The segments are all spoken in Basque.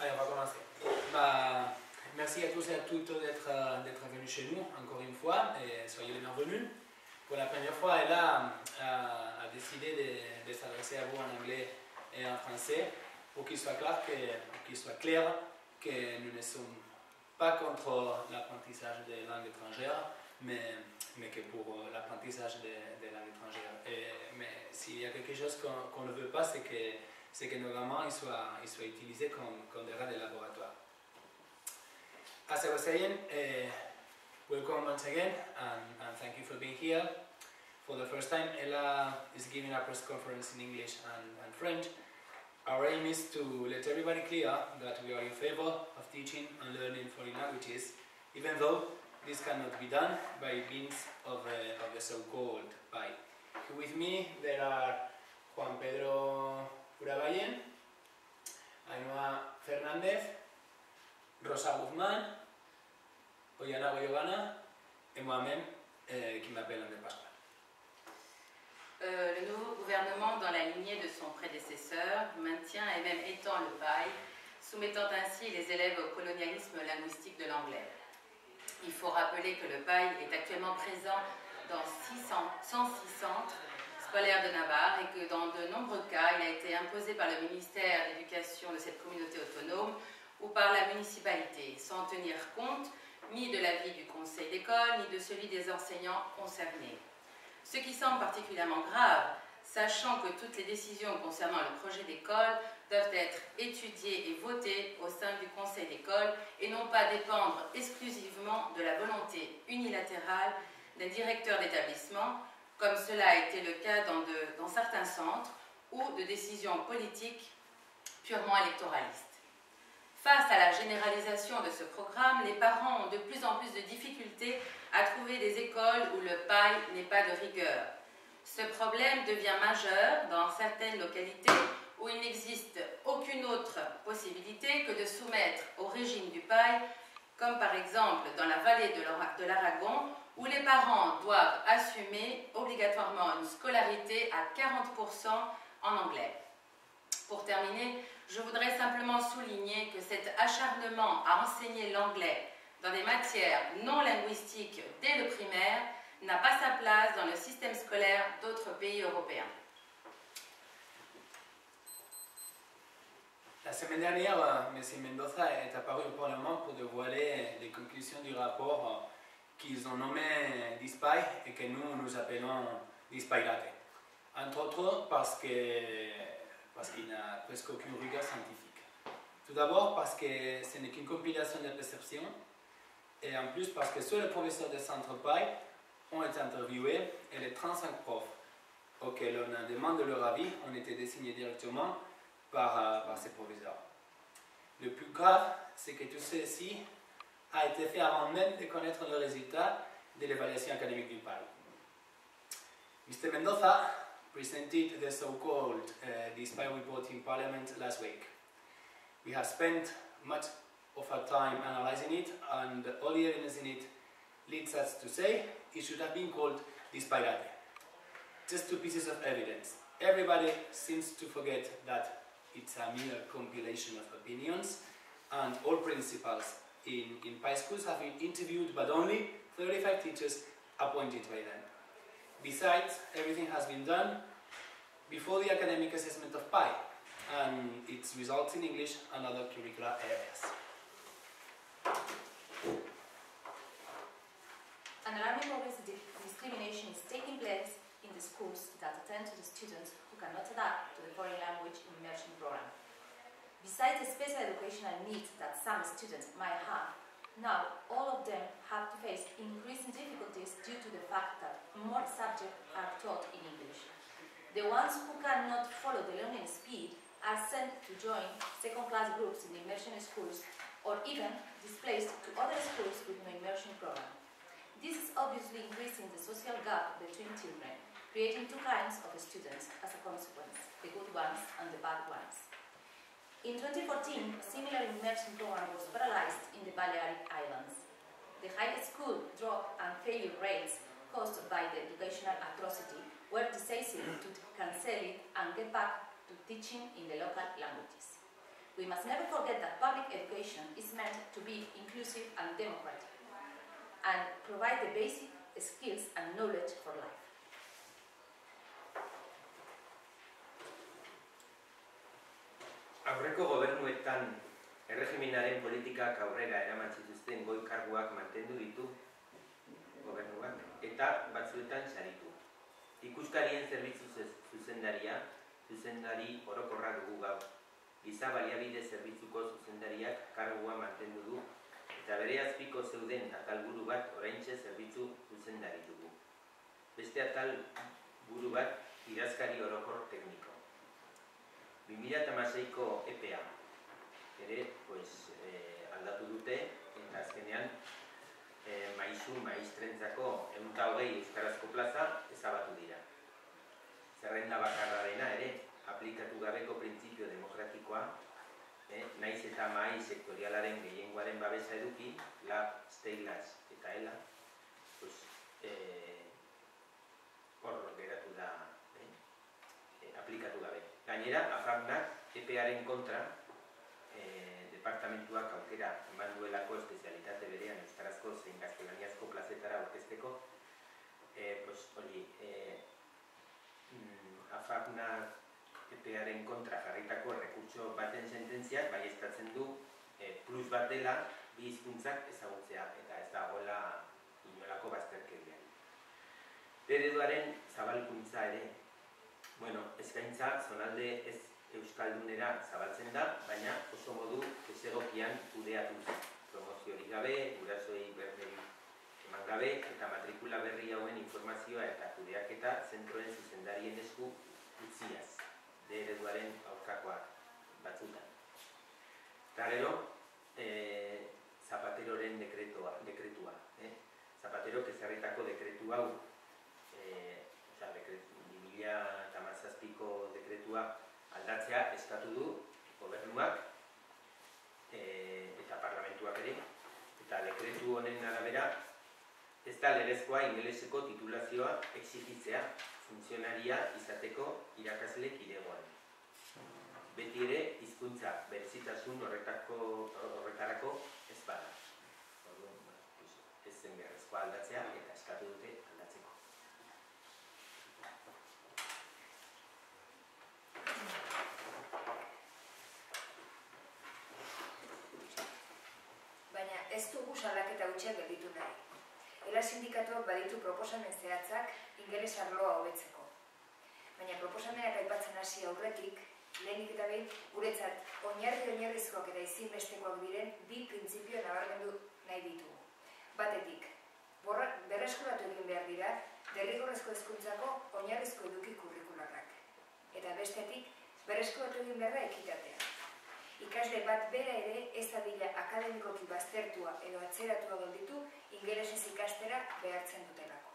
Allez, on va commencer. Bah, merci à tous et à toutes d'être venus chez nous, encore une fois, et soyez les bienvenus. Pour la première fois, elle a décidé de s'adresser à vous en anglais et en français, pour qu'il soit clair que nous ne sommes pas contre l'apprentissage des langues étrangères, mais que pour l'apprentissage des langues étrangères. Mais s'il y a quelque chose qu'on ne veut pas, c'est que nos gamins soient utilisés comme des rats de laboratoire. As I was saying, welcome once again, and thank you for being here. For the first time, Ella is giving a press conference in English and French. Our aim is to let everybody clear that we are in favor of teaching and learning foreign languages, even though this cannot be done by means of the so-called PAI. With me there are Juan Pedro Urabayen, Ainhoa Fernández, Rosa Guzmán, Ollana Goyogana et moi-même qui m'appelle André Pascual. Le nouveau gouvernement, dans la lignée de son prédécesseur, maintient et même étend le PAI, soumettant ainsi les élèves au colonialisme linguistique de l'anglais. Il faut rappeler que le PAI est actuellement présent dans 106 centres scolaires de Navarre et que dans de nombreux cas, il a été imposé par le ministère de l'Éducation de cette communauté autonome ou par la municipalité, sans tenir compte ni de l'avis du conseil d'école, ni de celui des enseignants concernés. Ce qui semble particulièrement grave, sachant que toutes les décisions concernant le projet d'école doivent être étudiées et votées au sein du conseil d'école et non pas dépendre exclusivement de la volonté unilatérale d'un directeur d'établissement, comme cela a été le cas dans certains centres, ou de décisions politiques purement électoralistes. Face à la généralisation de ce programme, les parents ont de plus en plus de difficultés à trouver des écoles où le PAI n'est pas de rigueur. Ce problème devient majeur dans certaines localités où il n'existe aucune autre possibilité que de soumettre au régime du PAI, comme par exemple dans la vallée de l'Aragon, où les parents doivent assumer obligatoirement une scolarité à 40% en anglais. Pour terminer, je voudrais simplement souligner que cet acharnement à enseigner l'anglais dans des matières non linguistiques dès le primaire n'a pas sa place dans le système scolaire d'autres pays européens. La semaine dernière, M. Mendoza est apparu au Parlement pour dévoiler les conclusions du rapport qu'ils ont nommé DISPAI et que nous appelons Dispairate. Entre autres parce qu'il n'a presque aucune rigueur scientifique. Tout d'abord parce que ce n'est qu'une compilation de perceptions, et en plus parce que seuls les professeurs de Centre PAI ont été interviewés et les 35 profs auxquels on a demandé leur avis ont été désignés directement par ces professeurs. Le plus grave, c'est que tout ceci a été fait avant même de connaître le résultat de l'évaluation académique du PAI. Mr. Mendoza presented the so-called DISPAI report in Parliament last week. We have spent much of our time analyzing it, and all the evidence in it leads us to say it should have been called Dispairate. Just two pieces of evidence. Everybody seems to forget that it's a mere compilation of opinions, and all principals in PAI schools have been interviewed, but only 35 teachers appointed by them. Besides, everything has been done before the academic assessment of PAI and its results in English and other curricular areas. An alarming progressive discrimination is taking place in the schools that attend to the students who cannot adapt to the foreign language immersion program. Besides the special educational needs that some students might have, now all of them have to face increasing difficulties due to the fact that more subjects are taught in English. The ones who cannot follow the learning speed are sent to join second-class groups in the immersion schools or even displaced to other schools with no immersion program. This is obviously increasing the social gap between children, creating two kinds of students as a consequence, the good ones and the bad ones. In 2014, a similar immersion program was paralyzed in the Balearic Islands. The high school drop and failure rates caused by the educational atrocity were decisive to cancel it and get back to teaching in the local languages. We We must never forget that public education is meant to be inclusive and democratic and provide the basic skills and knowledge for life. Aurreko gobernuetan erregimenaren politikak aurrera eraman zituzten goi karguak mantendu ditu gobernuak eta batzuetan saritu. Ikuskarien zerbitzu zuzendari orokorra dugu gaur. Giza baliabide zerbitzuko zuzendariak kargua mantendu du eta bere azpiko zeuden atalburu bat oraintxe zerbitzu zuzendari dugu. Beste atalburu bat idazkari orokor tekniko. 2016ko EPA ere aldatu dute eta azkenean maistrentzako 120 euskarazko plaza ezabatu dira. Zerrenda bakarrarena ere aplikatu gabeko printzipio demokratikoa, naiz eta mahai sektorialaren gehiengoaren babesa eduki, LAB, STEILAS eta ELA, hor geratu da aplikatu gabe. Gainera, AFAPnak EPEaren kontra departamentuak aukera eman duelako espezialitate berean euskarazko zein gaztelaniazko plazetara aurkezteko, AFAPnak EPEaren kontra jarritako errekurtso baten sententziak baieztatzen du plus bat dela bi hizkuntzak ezagutzea eta ez dagoela inolako bazterkeria. Ereduaren zabalkuntza ere, eskaintza zonalde ez euskaldunera zabaltzen da, baina oso modu ezegokian kudeatuz. Promoziorik gabe, gurasoei bermeri eman gabe eta matrikula berri hauen informazioa eta kudeaketa zentroen zuzendarien esku utziaz, ereduaren aurkakoa batzutan. Eta gero, Zapateroren dekretua. Zapaterok ezarritako dekretu hau, 2017ko dekretua aldatzea eskatu du gobernuak eta parlamentuak ere, eta dekretu honen arabera ez da legezkoa ingeleseko titulazioa exigitzea funtzionaria izateko irakasle kidegoan. Beti ere hizkuntza berezitasun horretarako ez bada. Ez zen beharrezkoa aldatzea eta eskatu dute aldatzeko. Baina ez dugu salaketa hutsak gelditu nahi. ELA sindikatuak baditu proposamen zehatzak ingeles arloa hobetzeko. Baina proposamenak aipatzen hasi aurretik, lehenik eta behin guretzat oinarrizkoak eta ezinbestekoak diren bi printzipio nabarmendu nahi ditugu. Batetik, berreskuratu egin behar dira derrigorrezko hezkuntzako oinarrizko eduki kurrikularrak. Eta bestetik, berreskuratu egin behar da ekitatea. Ikasle bat bera ere ez dadila akademikoki baztertua edo atzeratua gelditu ingelesez ikastera behartzen dutelako.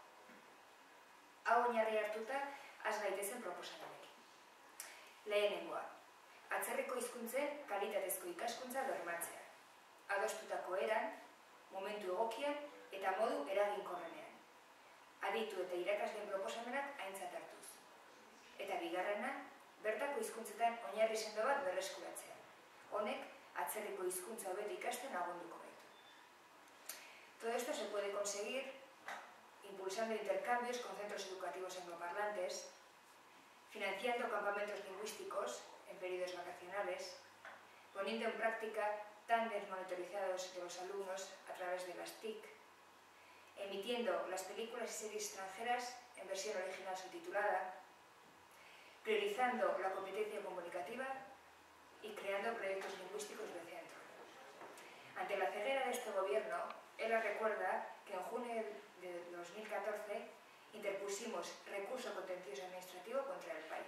Hau oinarri hartuta, has gaitezen proposamenekin. Lehenengoa, atzerriko hizkuntzen kalitatezko ikaskuntza bermatzea. Adostutako eran, momentu egokian eta modu eraginkorrenean. Aditu eta irakasleen proposamenak aintzat hartuz. Eta bigarrena, bertako hizkuntzetan oinarri sendo bat berreskuratzea. Honek, atzerriko hizkuntza hobeto ikasten lagunduko gaitu. Todo esto se puede conseguir impulsando intercambios con centros educativos angloparlantes, financiando campamentos lingüísticos en periodos vacacionales, poniendo en práctica tándems monitorizados de los alumnos a través de las TIC, emitiendo las películas y series extranjeras en versión original subtitulada, priorizando la competencia comunicativa y creando proyectos lingüísticos de centro. Ante la ceguera de este gobierno, ELA recuerda que en junio de 2014 interpusimos recurso contencioso administrativo contra el PAI.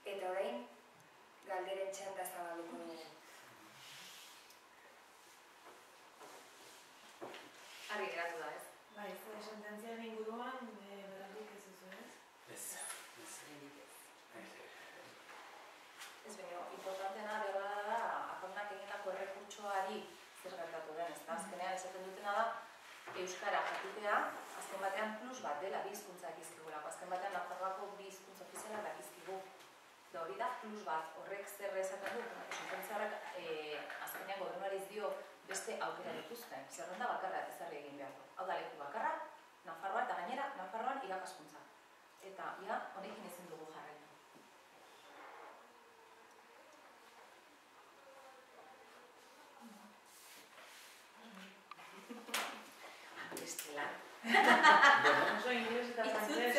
Eta orain, galderen txanda zabaluko dugu. Argi geratu da, ez? Bai, sententziaren inguruan, beratik ez duzu, ez? Ez. Ez baina, importanteena berda da, AFAPnak egindako errekurtsoari zer gertatu den, ez da? Azkenean esaten dutena da, euskara jakitea, azken batean plus bat dela bi hizkuntza dakizkigulako. Azken batean Nafarroako bi hizkuntza ofizialak dakizkigu. Da hori da plus bat, horrek zer esaten du, sententzia beste aukera dituzten, zerrenda bakarra ezarri egin behar du. Hau da leku bakarra, Nafarroa eta gainera Nafarroan irakaskuntza. Eta ja, honekin ezin dugu jarraitu. Bestela. Oso inglés eta frantzes.